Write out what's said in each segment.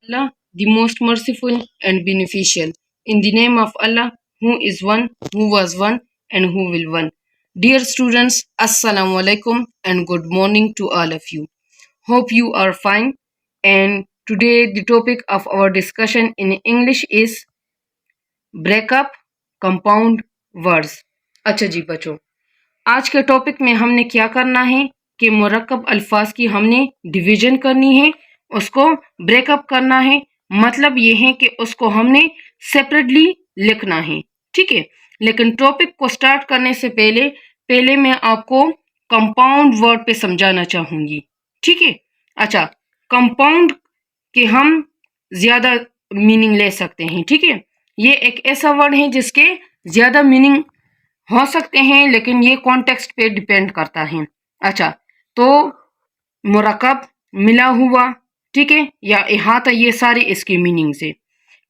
Allah, the most merciful and beneficial. In the name of Allah, who is one, who was one, and who will one. Dear students, Assalamu alaikum and good morning to all of you. Hope you are fine. And today the topic of our discussion in English is breakup compound words. अच्छा जी बच्चों, आज के topic में हमने क्या करना है कि मुरक्कब अल्फाज की हमने डिवीजन करनी है, उसको ब्रेकअप करना है। मतलब ये है कि उसको हमने सेपरेटली लिखना है, ठीक है। लेकिन टॉपिक को स्टार्ट करने से पहले मैं आपको कंपाउंड वर्ड पे समझाना चाहूंगी, ठीक है। अच्छा, कंपाउंड के हम ज्यादा मीनिंग ले सकते हैं, ठीक है। ये एक ऐसा वर्ड है जिसके ज्यादा मीनिंग हो सकते हैं, लेकिन ये कॉन्टेक्स्ट पे डिपेंड करता है। अच्छा, तो मुरक्कब, मिला हुआ, ठीक है, या इहाता, ये सारे इसकी मीनिंग से।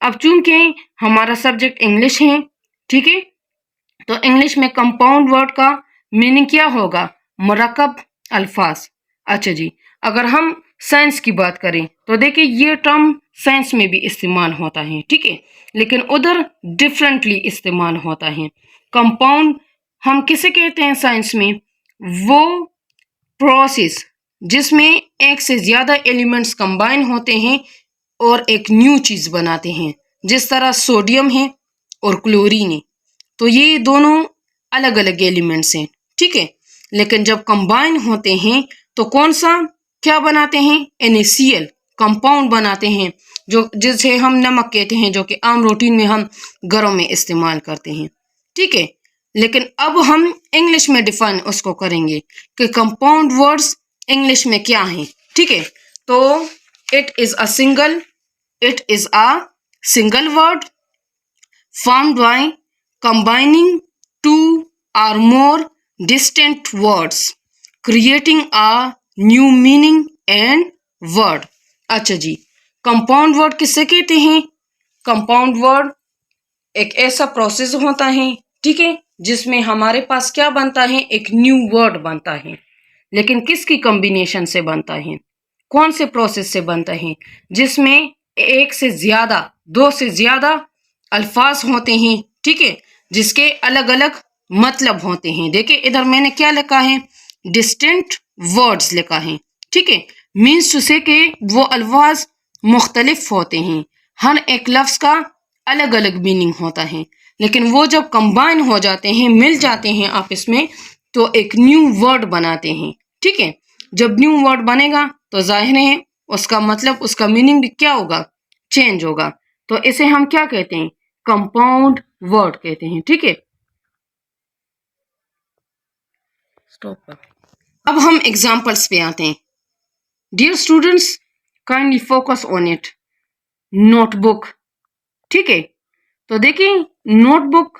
अब चूंकि हमारा सब्जेक्ट इंग्लिश है, ठीक है, तो इंग्लिश में कंपाउंड वर्ड का मीनिंग क्या होगा? मुरक्कब अल्फाज। अच्छा जी, अगर हम साइंस की बात करें तो देखिए ये टर्म साइंस में भी इस्तेमाल होता है, ठीक है, लेकिन उधर डिफरेंटली इस्तेमाल होता है। कंपाउंड हम किसे कहते हैं साइंस में? वो प्रोसेस जिसमें एक से ज्यादा एलिमेंट्स कंबाइन होते हैं और एक न्यू चीज बनाते हैं, जिस तरह सोडियम है और क्लोरीन है, तो ये दोनों अलग अलग एलिमेंट्स हैं, ठीक है। लेकिन जब कंबाइन होते हैं तो कौन सा क्या बनाते हैं? NaCl कंपाउंड बनाते हैं, जो जिसे हम नमक कहते हैं, जो कि आम रूटीन में हम घरों में इस्तेमाल करते हैं, ठीक है। लेकिन अब हम इंग्लिश में डिफाइन उसको करेंगे कि कंपाउंड वर्ड्स इंग्लिश में क्या हैं, ठीक है। तो it is a single word formed by combining two or more distinct words, creating a new meaning and word. अच्छा जी, कंपाउंड वर्ड किसे कहते हैं? कंपाउंड वर्ड एक ऐसा प्रोसेस होता है, ठीक है, जिसमें हमारे पास क्या बनता है? एक न्यू वर्ड बनता है। लेकिन किसकी कॉम्बिनेशन से बनता है? कौन से प्रोसेस से बनता है? जिसमें एक से ज्यादा, दो से ज्यादा अल्फाज होते हैं, ठीक है, जिसके अलग अलग मतलब होते हैं। देखिए इधर मैंने क्या लिखा है? डिस्टिंक्ट वर्ड्स लिखा है, ठीक है। मीन्स टू से कि वो अल्फाज मुख्तलिफ होते हैं, हर एक लफ्ज का अलग अलग मीनिंग होता है, लेकिन वो जब कंबाइन हो जाते हैं, मिल जाते हैं आपस में, तो एक न्यू वर्ड बनाते हैं, ठीक है। जब न्यू वर्ड बनेगा तो जाहिर है उसका मतलब, उसका मीनिंग भी क्या होगा? चेंज होगा। तो इसे हम क्या कहते हैं? कंपाउंड वर्ड कहते हैं, ठीक है। स्टॉप। अब हम एग्जांपल्स पे आते हैं। Dear students, kindly focus on it. Notebook, ठीक है, तो देखिए नोटबुक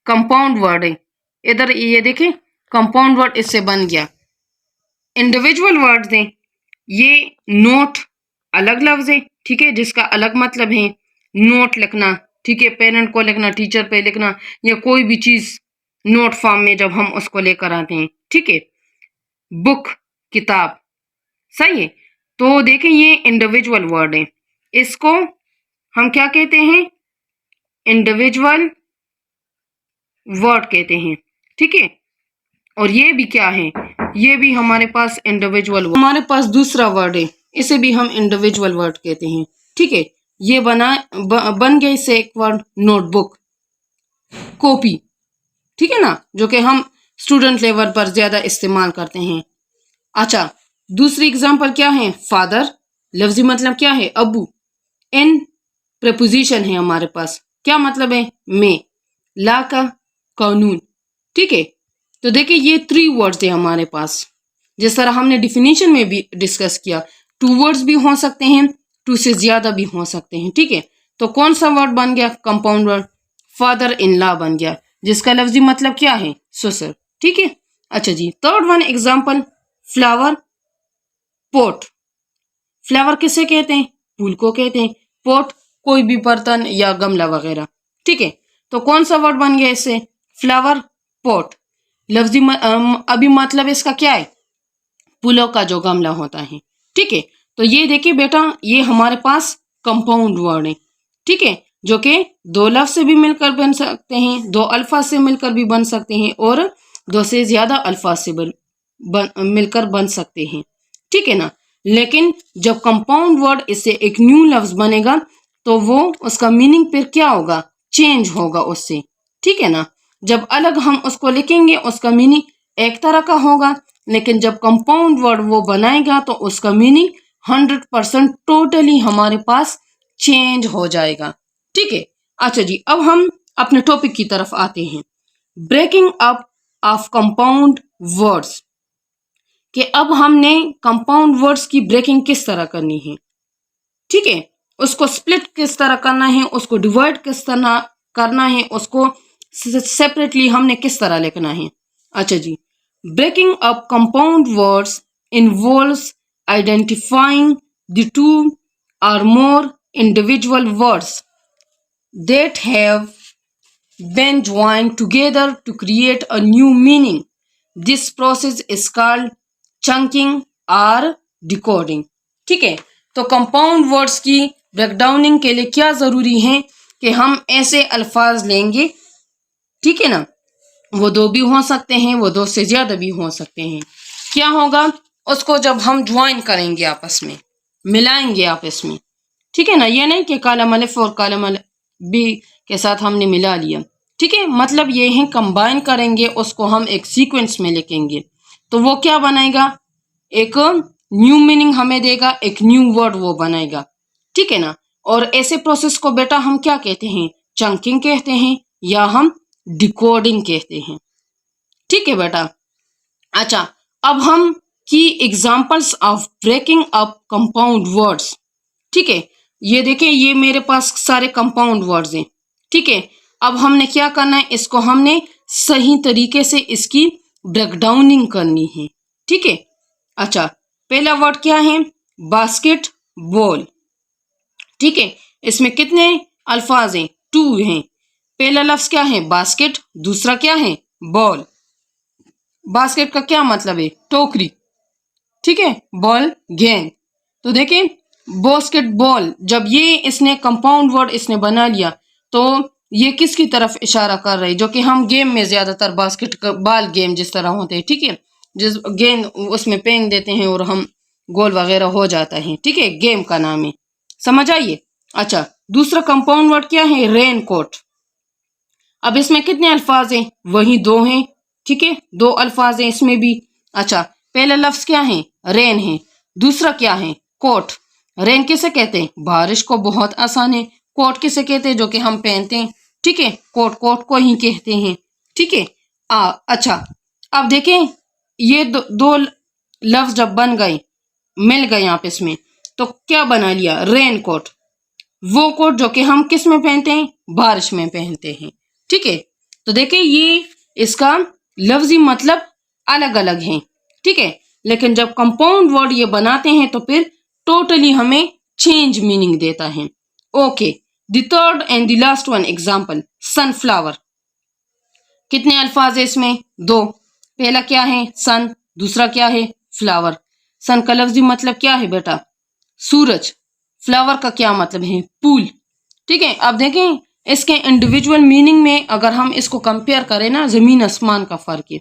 कंपाउंड वर्ड है। इधर ये देखिए कंपाउंड वर्ड इससे बन गया। इंडिविजुअल वर्ड हैं, ये नोट अलग लफ्ज है, ठीक है, जिसका अलग मतलब है। नोट लिखना, ठीक है, पेरेंट को लिखना, टीचर पे लिखना, या कोई भी चीज नोट फॉर्म में जब हम उसको लेकर आते हैं, ठीक है। बुक किताब, सही है। तो देखें ये इंडिविजुअल वर्ड है, इसको हम क्या कहते हैं? इंडिविजुअल वर्ड कहते हैं, ठीक है। और ये भी क्या है? ये भी हमारे पास इंडिविजुअल। हमारे पास दूसरा वर्ड है, इसे भी हम इंडिविजुअल वर्ड कहते हैं, ठीक है। ये बन गया इससे एक वर्ड नोटबुक। कॉपी, ठीक है ना, जो कि हम स्टूडेंट लेवल पर ज्यादा इस्तेमाल करते हैं। अच्छा, दूसरी एग्जांपल क्या है? फादर, लफ्जी मतलब क्या है? अबू। इन प्रपोजिशन है हमारे पास, क्या मतलब है? में। ला का कानून, ठीक है। तो देखिए ये 3 वर्ड्स है हमारे पास, जिस तरह हमने डिफिनीशन में भी डिस्कस किया। 2 वर्ड्स भी हो सकते हैं, 2 से ज्यादा भी हो सकते हैं, ठीक है। तो कौन सा वर्ड बन गया? Compound word father in law बन गया, जिसका लफ्जी मतलब क्या है? ससुर, ठीक है। अच्छा जी, third one example, flower pot. Flower किसे कहते हैं? फूल को कहते हैं। पोट कोई भी बर्तन या गमला वगैरह, ठीक है। तो कौन सा वर्ड बन गया इससे? Flower pot. लफ्जी अभी मतलब इसका क्या है? फूलों का जो गमला होता है, ठीक है। तो ये देखिए बेटा, ये हमारे पास कंपाउंड वर्ड हैं, ठीक है, जो कि दो लफ्ज से भी मिलकर बन सकते हैं, दो अल्फाज से मिलकर भी बन सकते हैं और दो से ज्यादा अल्फाज से मिलकर बन सकते हैं, ठीक है ना। लेकिन जब कंपाउंड वर्ड इससे एक न्यू लफ्ज बनेगा तो वो उसका मीनिंग फिर क्या होगा, चेंज होगा उससे, ठीक है ना। जब अलग हम उसको लिखेंगे उसका मीनिंग एक तरह का होगा, लेकिन जब कंपाउंड वर्ड वो बनाएगा तो उसका मीनिंग 100% टोटली हमारे पास चेंज हो जाएगा, ठीक है। अच्छा जी, अब हम अपने टॉपिक की तरफ आते हैं, breaking up of compound words, कि अब हमने कंपाउंड वर्ड्स की ब्रेकिंग किस तरह करनी है, ठीक है, उसको स्प्लिट किस तरह करना है, उसको डिवाइड किस तरह करना है, उसको सेपरेटली हमने किस तरह लिखना है। अच्छा जी, breaking up compound words involves identifying the two or more individual words that have been joined together to create a new meaning. This process is called chunking or decoding. ठीक है, तो कंपाउंड वर्ड्स की ब्रेकडाउनिंग के लिए क्या जरूरी है कि हम ऐसे अल्फाज लेंगे, ठीक है ना, वो दो भी हो सकते हैं, वो दो से ज्यादा भी हो सकते हैं। क्या होगा, उसको जब हम ज्वाइन करेंगे आपस में, मिलाएंगे आपस में, ठीक है ना, ये नहीं कि कालम अलिफ और कालम बी के साथ हमने मिला लिया, ठीक है, मतलब ये है कंबाइन करेंगे, उसको हम एक सीक्वेंस में लिखेंगे तो वो क्या बनाएगा, एक न्यू मीनिंग हमें देगा, एक न्यू वर्ड वो बनाएगा, ठीक है ना। और ऐसे प्रोसेस को बेटा हम क्या कहते हैं, चंकिंग कहते हैं या हम डिकोडिंग कहते हैं, ठीक है बेटा। अच्छा, अब हम की examples of breaking up compound words, ठीक है, ये देखें, ये मेरे पास सारे कंपाउंड वर्ड्स हैं, ठीक है। अब हमने क्या करना है, इसको हमने सही तरीके से इसकी ब्रेकडाउनिंग करनी है, ठीक है। अच्छा, पहला वर्ड क्या है, बास्केट बॉल, ठीक है, इसमें कितने अल्फाज हैं, 2 हैं। पहला लफ्ज क्या है, बास्केट, दूसरा क्या है, बॉल। बास्केट का क्या मतलब है, टोकरी, ठीक है, बॉल गेंद। तो देखें, बास्केटबॉल, जब ये इसने कंपाउंड वर्ड इसने बना लिया तो ये किसकी तरफ इशारा कर रही है, जो कि हम गेम में ज्यादातर बास्केटबॉल गेम जिस तरह होते हैं, ठीक है, जिस गेंद उसमें फेंक देते हैं और हम गोल वगैरह हो जाता है, ठीक है, गेम का नाम है, समझ आइए। अच्छा, दूसरा कंपाउंड वर्ड क्या है, रेन कोट। अब इसमें कितने अल्फाज हैं, वही 2 हैं, ठीक है, 2 अल्फाज हैं इसमें भी। अच्छा, पहला लफ्ज क्या है, रेन है, दूसरा क्या है, कोट। रेन किसे कहते हैं, बारिश को, बहुत आसान है। कोट किसे कहते हैं, जो कि हम पहनते हैं, ठीक है, कोट कोट को ही कहते हैं, ठीक है। अच्छा, अब देखें, ये दो लफ्ज जब बन गए, मिल गए आपस में, तो क्या बना लिया, रेन कोट, वो कोट जो कि हम किस में पहनते हैं, बारिश में पहनते हैं, ठीक है। तो देखिए, ये इसका लफ्जी मतलब अलग अलग है, ठीक है, लेकिन जब कंपाउंड वर्ड ये बनाते हैं तो फिर टोटली हमें चेंज मीनिंग देता है। Okay, the third and the last one example, sunflower. कितने अल्फाज है इसमें, 2। पहला क्या है, सन, दूसरा क्या है, फ्लावर। सन का लफ्जी मतलब क्या है बेटा, सूरज। फ्लावर का क्या मतलब है, फूल, ठीक है। अब देखें, इसके इंडिविजुअल मीनिंग में अगर हम इसको कंपेयर करें ना, जमीन आसमान का फर्क है।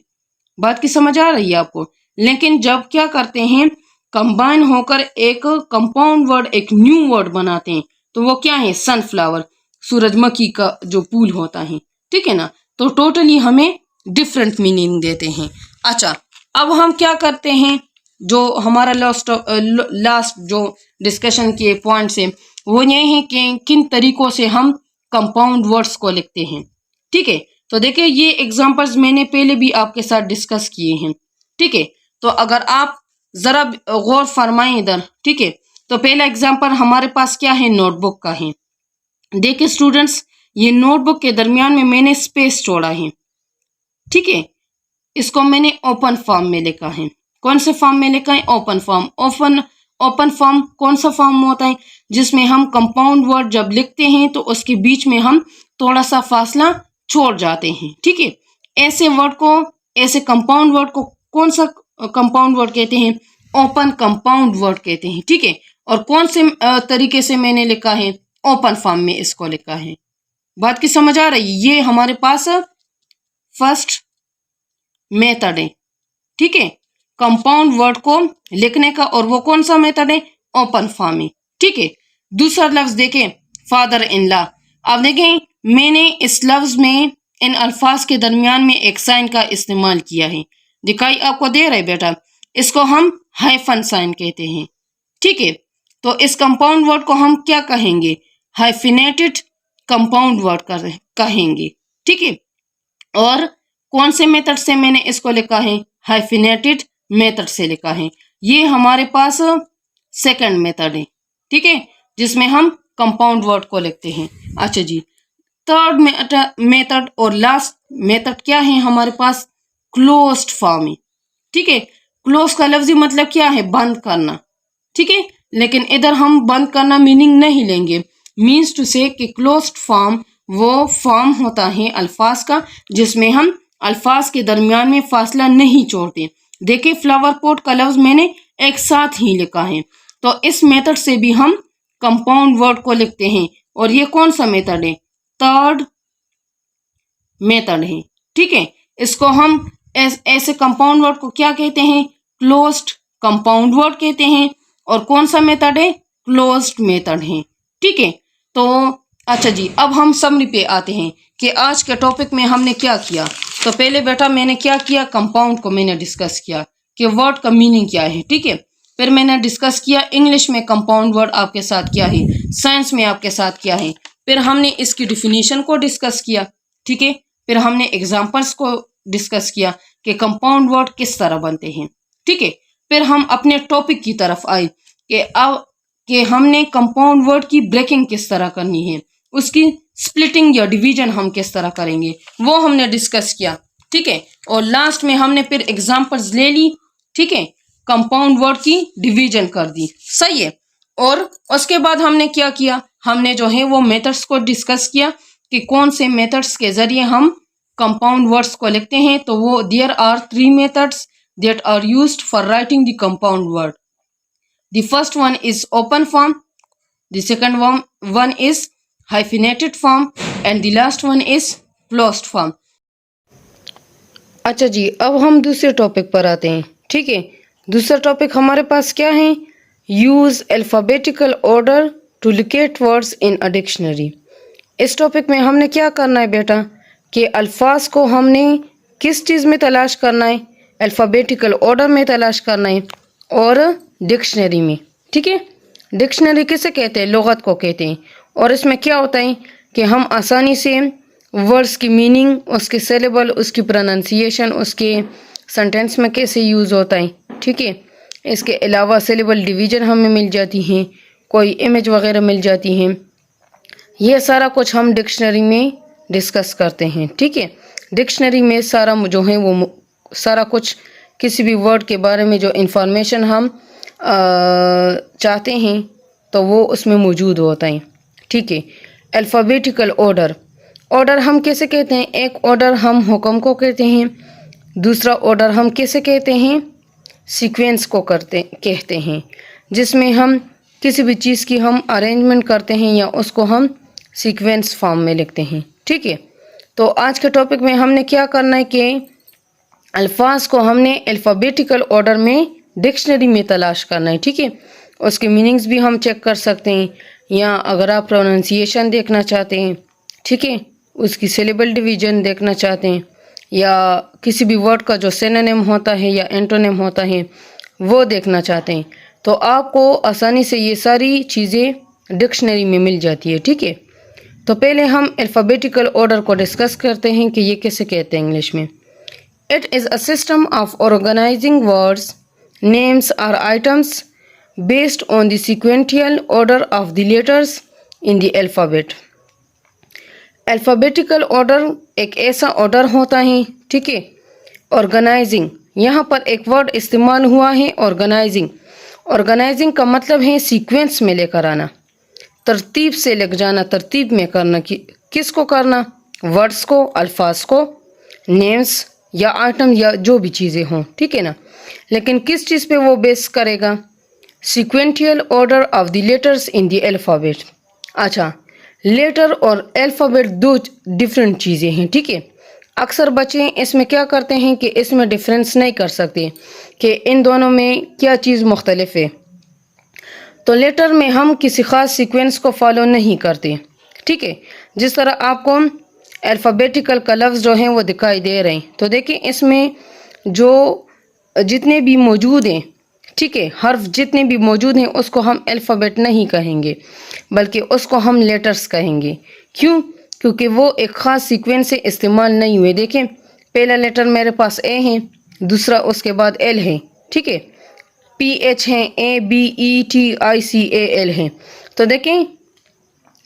बात की समझ आ रही है आपको। लेकिन जब क्या करते हैं, कंबाइन होकर एक कंपाउंड वर्ड, एक न्यू वर्ड बनाते हैं, तो वो क्या है, सनफ्लावर, सूरजमुखी का जो फूल होता है, ठीक है ना। तो टोटली हमें डिफरेंट मीनिंग देते हैं। अच्छा, अब हम क्या करते हैं, जो हमारा लास्ट जो डिस्कशन के पॉइंट्स हैं वो ये है कि किन तरीकों से हम कंपाउंड वर्ड्स को लिखते हैं, ठीक है। तो देखिए, ये एग्जांपल्स मैंने पहले भी आपके साथ डिस्कस किए हैं, ठीक है। तो अगर आप जरा गौर फरमाएं इधर, ठीक है, तो पहला एग्जांपल हमारे पास क्या है, नोटबुक का है। देखिए स्टूडेंट्स, ये नोटबुक के दरमियान में मैंने स्पेस छोड़ा है, ठीक है, इसको मैंने ओपन फॉर्म में लिखा है। कौन से फॉर्म में लिखा है, ओपन फॉर्म। ओपन फॉर्म कौन सा फॉर्म होता है, जिसमें हम कंपाउंड वर्ड जब लिखते हैं तो उसके बीच में हम थोड़ा सा फासला छोड़ जाते हैं, ठीक है। ऐसे वर्ड को, ऐसे कंपाउंड वर्ड को कौन सा कंपाउंड वर्ड कहते हैं, ओपन कंपाउंड वर्ड कहते हैं, ठीक है। और कौन से तरीके से मैंने लिखा है, ओपन फॉर्म में इसको लिखा है। बात की समझ आ रही? ये हमारे पास फर्स्ट मेथड है, ठीक है, कंपाउंड वर्ड को लिखने का, और वो कौन सा मेथड है, ओपन फॉर्म में, ठीक है। दूसरा लफ्ज देखें, फादर इन लॉ। आप देखें मैंने इस लफ्ज में इन अल्फाज के दरमियान में एक साइन का इस्तेमाल किया है, दिखाई आपको दे रहा है बेटा, इसको हम हाइफन साइन कहते हैं, ठीक है। तो इस कंपाउंड वर्ड को हम क्या कहेंगे, हाइफिनेटेड कंपाउंड वर्ड कहेंगे, ठीक है। और कौन से मेथड से मैंने इसको लिखा है, हाइफिनेटेड मेथड से लिखा है। ये हमारे पास सेकंड मेथड है, ठीक है, जिसमें हम कंपाउंड वर्ड को लिखते हैं। अच्छा जी, थर्ड मेथड और लास्ट मेथड क्या है हमारे पास, क्लोज्ड फॉर्म है, ठीक है। क्लोज का लफ्जी मतलब क्या है, बंद करना, ठीक है, लेकिन इधर हम बंद करना मीनिंग नहीं लेंगे। मीन्स टू से कि क्लोज्ड फॉर्म वो फॉर्म होता है अल्फाज का जिसमें हम अल्फाज के दरमियान में फासला नहीं छोड़ते। देखिए फ्लावर पॉट का लफ्ज मैंने एक साथ ही लिखा है, तो इस मेथड से भी हम कंपाउंड वर्ड को लिखते हैं, और ये कौन सा मेथड है, थर्ड मेथड है, ठीक है। इसको हम ऐसे कंपाउंड वर्ड को क्या कहते हैं, क्लोज्ड कंपाउंड वर्ड कहते हैं, और कौन सा मेथड है, क्लोज्ड मेथड है, ठीक है। तो अच्छा जी, अब हम समरी पे आते हैं कि आज के टॉपिक में हमने क्या किया। तो पहले बेटा मैंने क्या किया, कंपाउंड को मैंने डिस्कस किया कि वर्ड का मीनिंग क्या है, ठीक है। फिर मैंने डिस्कस किया इंग्लिश में कंपाउंड वर्ड आपके साथ क्या है, साइंस में आपके साथ क्या है। फिर हमने इसकी डिफिनीशन को डिस्कस किया, ठीक है। फिर हमने एग्जाम्पल्स को डिस्कस किया कि कंपाउंड वर्ड किस तरह बनते हैं, ठीक है। फिर हम अपने टॉपिक की तरफ आए कि अब कि हमने कंपाउंड वर्ड की ब्रेकिंग किस तरह करनी है, उसकी स्प्लिटिंग या डिवीजन हम किस तरह करेंगे, वो हमने डिस्कस किया, ठीक है। और लास्ट में हमने फिर एग्जांपल्स ले ली, ठीक है, कंपाउंड वर्ड की डिवीजन कर दी, सही है। और उसके बाद हमने क्या किया, हमने जो है वो मेथड्स को डिस्कस किया कि कौन से मेथड्स के जरिए हम कंपाउंड वर्ड्स को लिखते हैं। तो वो there are 3 methods that are used for writing the compound word. The first one is open form, the second one is hyphenated form, and the last one is closed form. अच्छा जी, अब हम दूसरे topic पर आते हैं, ठीक है। दूसरा टॉपिक हमारे पास क्या है, use alphabetical order to locate words in a dictionary. इस टॉपिक में हमने क्या करना है बेटा, कि अल्फाज को हमने किस चीज़ में तलाश करना है, अल्फाबेटिकल ऑर्डर में तलाश करना है और डिक्शनरी में, ठीक है। डिक्शनरी किसे कहते हैं, लुगत को कहते हैं। और इसमें क्या होता है कि हम आसानी से वर्ड्स की मीनिंग, उसके सिलेबल, उसकी प्रोनाउंसिएशन, उसके सेंटेंस में कैसे यूज़ होता है, ठीक है। इसके अलावा सिलेबल डिवीजन हमें मिल जाती हैं, कोई इमेज वगैरह मिल जाती हैं, ये सारा कुछ हम डिक्शनरी में डिस्कस करते हैं, ठीक है। डिक्शनरी में सारा जो है वो सारा कुछ, किसी भी वर्ड के बारे में जो इंफॉर्मेशन हम चाहते हैं तो वो उसमें मौजूद होता है, ठीक है। अल्फ़ाबेटिकल ऑर्डर, ऑर्डर हम कैसे कहते हैं, एक ऑर्डर हम हुक्म को कहते हैं, दूसरा ऑर्डर हम कैसे कहते हैं, सीक्वेंस को कहते हैं, जिसमें हम किसी भी चीज़ की हम अरेंजमेंट करते हैं या उसको हम सीक्वेंस फॉर्म में लिखते हैं, ठीक है। तो आज के टॉपिक में हमने क्या करना है कि अल्फाज को हमने अल्फ़ाबेटिकल ऑर्डर में डिक्शनरी में तलाश करना है, ठीक है। उसके मीनिंग्स भी हम चेक कर सकते हैं, या अगर आप प्रोनाउंसिएशन देखना चाहते हैं, ठीक है, उसकी सिलेबल डिवीजन देखना चाहते हैं, या किसी भी वर्ड का जो सिनोनिम होता है या एंटोनिम होता है वो देखना चाहते हैं, तो आपको आसानी से ये सारी चीज़ें डिक्शनरी में मिल जाती है, ठीक है। तो पहले हम अल्फ़ाबेटिकल ऑर्डर को डिस्कस करते हैं कि ये कैसे कहते हैं इंग्लिश में। It is a system of organizing words, names or items based on the sequential order of the letters in the alphabet. Alphabetical order एक ऐसा ऑर्डर होता है, ठीक है। ऑर्गेनाइजिंग, यहाँ पर एक वर्ड इस्तेमाल हुआ है ऑर्गेनाइजिंग। ऑर्गेनाइजिंग का मतलब है सीक्वेंस में लेकर आना, तरतीब से लेकर जाना, तरतीब में करना। किसको करना, वर्ड्स को, अल्फाज को, नेम्स या आइटम या जो भी चीज़ें हों, ठीक है ना। लेकिन किस चीज़ पे वो बेस करेगा, Sequential order of the letters in the alphabet. अच्छा, लेटर और अल्फ़ाबेट दो डिफरेंट चीज़ें हैं, ठीक है। अक्सर बच्चे इसमें क्या करते हैं कि इसमें डिफरेंस नहीं कर सकते कि इन दोनों में क्या चीज़ मुख्तलिफ है। तो लेटर में हम किसी ख़ास सीक्वेंस को फॉलो नहीं करते, ठीक है। जिस तरह आपको अल्फ़ाबेटिकल का लफ्ज़ जो हैं वो दिखाई दे रहे हैं, तो देखिए इसमें जो जितने भी मौजूद हैं, ठीक है, हर्फ जितने भी मौजूद हैं उसको हम अल्फ़ाबेट नहीं कहेंगे बल्कि उसको हम लेटर्स कहेंगे। क्यों? क्योंकि वो एक ख़ास सीक्वेंस से इस्तेमाल नहीं हुए। देखें, पहला लेटर मेरे पास ए है, दूसरा उसके बाद एल है, ठीक है, पी एच है, A B E T I C A L है। तो देखें,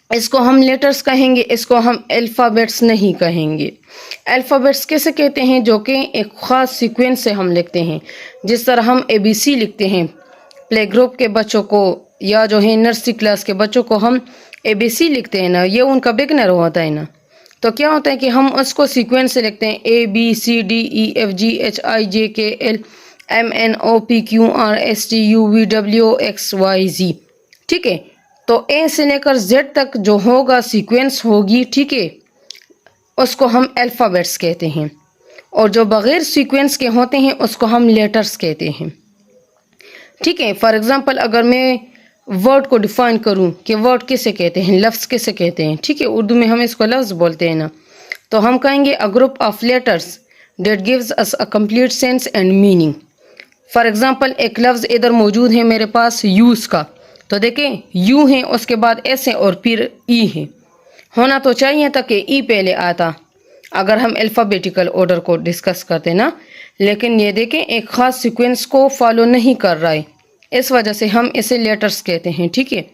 इसको हम लेटर्स कहेंगे, इसको हम अल्फ़ाबेट्स नहीं कहेंगे। अल्फ़ाबेट्स कैसे कहते हैं? जो कि एक ख़ास सीक्वेंस से हम लिखते हैं। जिस तरह हम ABC लिखते हैं प्ले ग्रुप के बच्चों को या जो है नर्सरी क्लास के बच्चों को हम ABC लिखते हैं ना, ये उनका बिगनर होता है ना। तो क्या होता है कि हम उसको सीक्वेंस से लिखते हैं ABCDEFGHIJKL MNOPQRSTUVWXYZ, ठीक है। तो ए से लेकर जेड तक जो होगा सीक्वेंस होगी, ठीक है, उसको हम अल्फ़ाबेट्स कहते हैं। और जो बग़ैर सीक्वेंस के होते हैं उसको हम लेटर्स कहते हैं, ठीक है। फॉर एग्ज़ाम्पल अगर मैं वर्ड को डिफ़ाइन करूं कि वर्ड किसे कहते हैं, लफ्ज़ किसे कहते हैं, ठीक है, उर्दू में हम इसको लफ्ज़ बोलते हैं ना। तो हम कहेंगे a group of letters that gives us a complete sense and meaning. For example एक लफ्ज़ इधर मौजूद है मेरे पास यूज़ का, तो देखें यू है, उसके बाद एस है और फिर ई है। होना तो चाहिए था कि ई पहले आता अगर हम अल्फ़ाबेटिकल ऑर्डर को डिस्कस करते ना, लेकिन ये देखें एक ख़ास सीक्वेंस को फॉलो नहीं कर रहा है, इस वजह से हम इसे लेटर्स कहते हैं, ठीक है।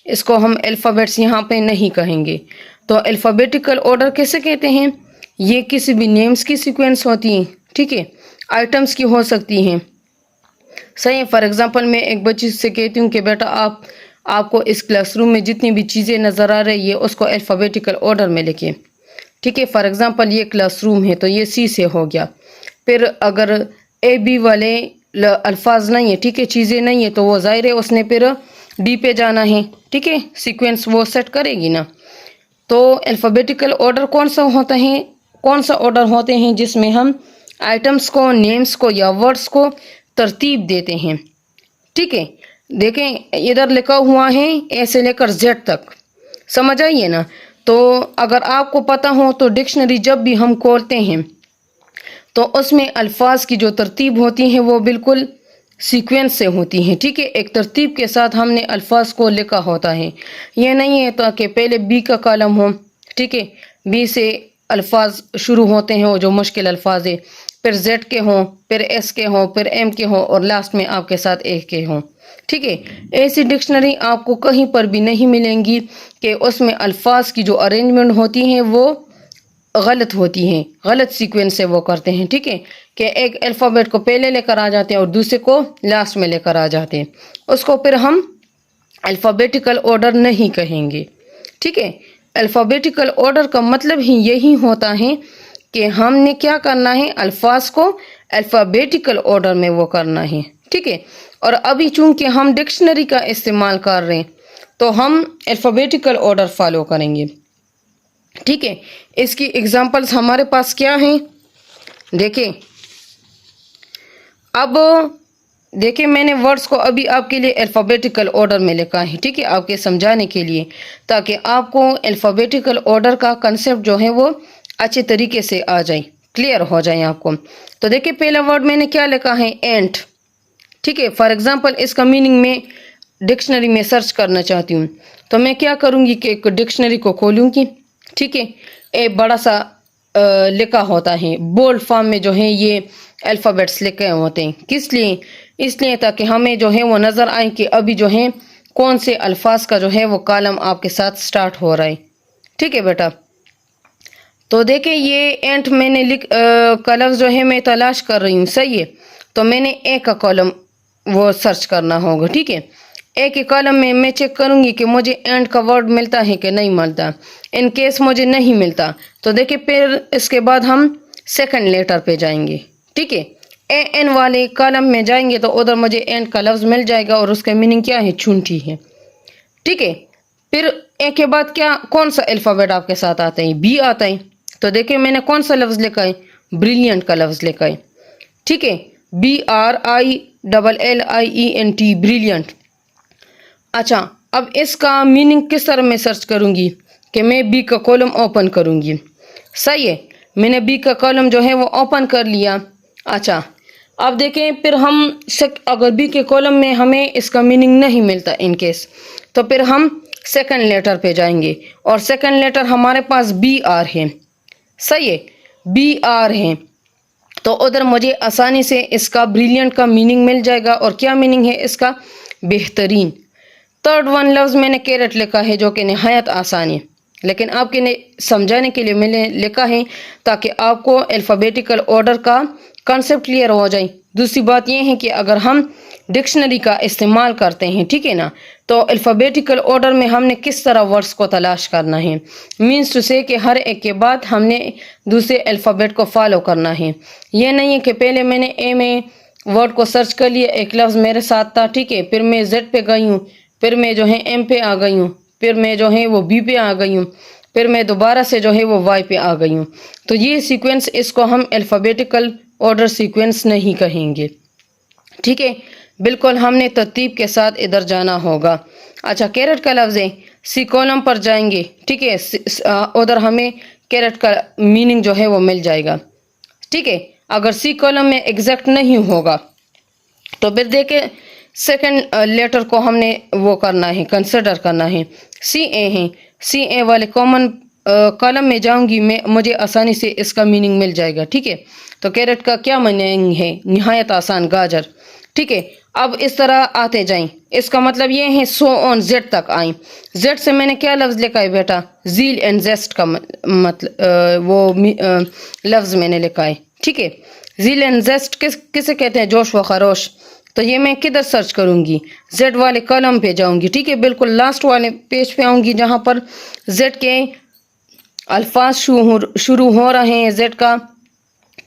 इसको हम अल्फ़ाबेट्स यहाँ पे नहीं कहेंगे। तो अल्फ़ाबेटिकल ऑर्डर कैसे कहते हैं? ये किसी भी नेम्स की सीक्वेंस होती हैं, ठीक है, आइटम्स की हो सकती हैं, सही है। फॉर एग्ज़ाम्पल मैं एक बच्ची से कहती हूँ कि बेटा आपको इस क्लासरूम में जितनी भी चीज़ें नज़र आ रही है उसको अल्फ़ाबेटिकल ऑर्डर में लिखें, ठीक है। फॉर एग्ज़ाम्पल ये क्लासरूम है तो ये सी से हो गया। फिर अगर ए बी वाले अल्फाज नहीं है, ठीक है, चीज़ें नहीं है, तो वो ज़ाहिर है उसने फिर डी पे जाना है, ठीक है, सीक्वेंस वो सेट करेगी ना। तो अल्फ़ाबेटिकल ऑर्डर कौन सा ऑर्डर होते हैं जिसमें हम आइटम्स को, नेम्स को या वर्ड्स को तरतीब देते हैं, ठीक है। देखें इधर लिखा हुआ है ए से लेकर जेड तक, समझ आइए ना। तो अगर आपको पता हो तो डिक्शनरी जब भी हम खोलते हैं तो उसमें अल्फाज की जो तरतीब होती हैं वो बिल्कुल सीक्वेंस से होती हैं, ठीक है। एक तरतीब के साथ हमने अल्फाज को लिखा होता है। ये नहीं है तो कि पहले बी का कॉलम हो, ठीक है, बी से अल्फाज शुरू होते हैं वो जो मुश्किल अल्फाज है, फिर जेड के हों, फिर एस के हों, फिर एम के हों और लास्ट में आपके साथ ए के हों, ठीक है। ऐसी डिक्शनरी आपको कहीं पर भी नहीं मिलेंगी कि उसमें अल्फाज की जो अरेंजमेंट होती हैं वो गलत होती हैं, गलत सीक्वेंस से वो करते हैं, ठीक है, कि एक अल्फ़ाबेट को पहले लेकर आ जाते हैं और दूसरे को लास्ट में लेकर आ जाते हैं। उसको फिर हम अल्फ़ाबेटिकल ऑर्डर नहीं कहेंगे, ठीक है। अल्फ़ाबेटिकल ऑर्डर का मतलब ही यही होता है कि हमने क्या करना है, अल्फाज को अल्फ़ाबेटिकल ऑर्डर में वो करना है, ठीक है। और अभी चूंकि हम डिक्शनरी का इस्तेमाल कर रहे हैं तो हम अल्फ़ाबेटिकल ऑर्डर फॉलो करेंगे, ठीक है। इसकी एग्जांपल्स हमारे पास क्या हैं, देखें। अब देखिए मैंने वर्ड्स को अभी आपके लिए अल्फ़ाबेटिकल ऑर्डर में लिखा है, ठीक है, आपके समझाने के लिए, ताकि आपको अल्फ़ाबेटिकल ऑर्डर का कंसेप्ट जो है वो अच्छे तरीके से आ जाए, क्लियर हो जाए आपको। तो देखिए पहला वर्ड मैंने क्या लिखा है, एंट, ठीक है। फॉर एग्जांपल इसका मीनिंग मैं डिक्शनरी में सर्च करना चाहती हूँ तो मैं क्या करूँगी कि एक डिक्शनरी को खोलूँगी, ठीक है। एक बड़ा सा लिखा होता है, बोल्ड फॉर्म में जो है ये अल्फ़ाबेट्स लिखे होते हैं, किस लिए? इसलिए ताकि हमें जो है वो नज़र आए कि अभी जो है कौन से अल्फाज का जो है वो कॉलम आपके साथ स्टार्ट हो रहा है, ठीक है बेटा। तो देखें ये एंट मैंने कलर्स जो है मैं तलाश कर रही हूँ, सही है। तो मैंने ए का कॉलम वो सर्च करना होगा, ठीक है। ए के कॉलम में मैं चेक करूँगी कि मुझे एंड का वर्ड मिलता है कि नहीं मिलता। इन केस मुझे नहीं मिलता तो देखिए फिर इसके बाद हम सेकंड लेटर पे जाएंगे, ठीक है। ए एन वाले कॉलम में जाएंगे तो उधर मुझे एंड का लफ्ज़ मिल जाएगा और उसका मीनिंग क्या है, चुनटी है। ठीक है, फिर ए के बाद क्या कौन सा अल्फ़ाबेट आपके साथ आता है, बी आता है। तो देखिए मैंने कौन सा लफ्ज़ लिखा है, ब्रिलियंट का लफ्ज़ लिखा है। ठीक है, BRILLIENT, ब्रिलियंट। अच्छा, अब इसका मीनिंग किस तरह मैं सर्च करूंगी कि मैं बी का कॉलम ओपन करूंगी। सही है, मैंने बी का कॉलम जो है वो ओपन कर लिया। अच्छा, अब देखें फिर हम अगर बी के कॉलम में हमें इसका मीनिंग नहीं मिलता इन केस, तो फिर हम सेकंड लेटर पे जाएंगे और सेकंड लेटर हमारे पास BR है। सही है, BR है, तो उधर मुझे आसानी से इसका ब्रिलियंट का मीनिंग मिल जाएगा। और क्या मीनिंग है इसका, बेहतरीन। थर्ड वन लफ्ज़ मैंने कैरेट लिखा है जो कि नहायत आसान है, लेकिन आपके समझाने के लिए मैंने लिखा है ताकि आपको अल्फ़ाबेटिकल ऑर्डर का कॉन्सेप्ट क्लियर हो जाए। दूसरी बात यह है कि अगर हम डिक्शनरी का इस्तेमाल करते हैं, ठीक है ना, तो अल्फ़ाबेटिकल ऑर्डर में हमने किस तरह वर्ड्स को तलाश करना है, मीन्स टू से कि हर एक के बाद हमने दूसरे अल्फ़ाबेट को फॉलो करना है। यह नहीं है कि पहले मैंने ए में वर्ड को सर्च कर लिया, एक लफ्ज़ मेरे साथ था, ठीक है, फिर मैं जेड पे गई हूँ, फिर मैं जो है एम पे आ गई हूँ, फिर मैं जो है वो बी पे आ गई हूँ, फिर मैं दोबारा से जो है वो वाई पे आ गई हूँ। तो ये सीक्वेंस, इसको हम अल्फ़ाबेटिकल ऑर्डर सीक्वेंस नहीं कहेंगे। ठीक है, बिल्कुल हमने तरतीब के साथ इधर जाना होगा। अच्छा, कैरेट का लफ्ज़ है, सी कॉलम पर जाएंगे। ठीक है, उधर हमें कैरेट का मीनिंग जो है वो मिल जाएगा। ठीक है, अगर सी कॉलम में एग्जैक्ट नहीं होगा तो फिर देखें सेकंड लेटर को हमने वो करना है, कंसिडर करना है। CA है, CA वाले कॉमन कॉलम में जाऊंगी मैं, मुझे आसानी से इसका मीनिंग मिल जाएगा। ठीक है, तो कैरेट का क्या मीनिंग है, निहायत आसान, गाजर। ठीक है, अब इस तरह आते जाएं, इसका मतलब ये है सो ऑन, जेड तक आए। जेड से मैंने क्या लफ्ज़ लिखा है बेटा, जील एंड जेस्ट का मतलब वो लफ्ज़ मैंने लिखा है। ठीक है, जील एंड जेस्ट किसे कहते हैं, जोश व खरोश। तो ये मैं किधर सर्च करूंगी, जेड वाले कॉलम पे जाऊंगी। ठीक है, बिल्कुल लास्ट वाले पेज पे आऊंगी जहां पर जेड के अल्फाज शुरू हो रहे हैं, जेड का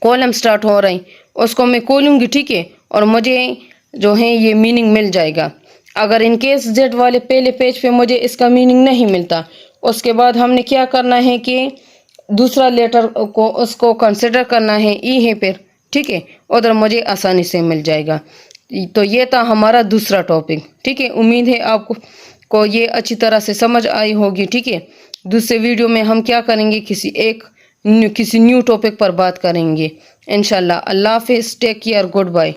कॉलम स्टार्ट हो रहे हैं, उसको मैं खोलूंगी। ठीक है, और मुझे जो है ये मीनिंग मिल जाएगा। अगर इन केस जेड वाले पहले पेज पे मुझे इसका मीनिंग नहीं मिलता, उसके बाद हमने क्या करना है कि दूसरा लेटर को उसको कंसिडर करना है, ई है फिर। ठीक है, उधर मुझे आसानी से मिल जाएगा। तो ये था हमारा दूसरा टॉपिक। ठीक है, उम्मीद है आपको ये अच्छी तरह से समझ आई होगी। ठीक है, दूसरे वीडियो में हम क्या करेंगे, किसी न्यू टॉपिक पर बात करेंगे इंशाल्लाह। अल्लाह हाफिज़, टेक केयर, गुड बाय।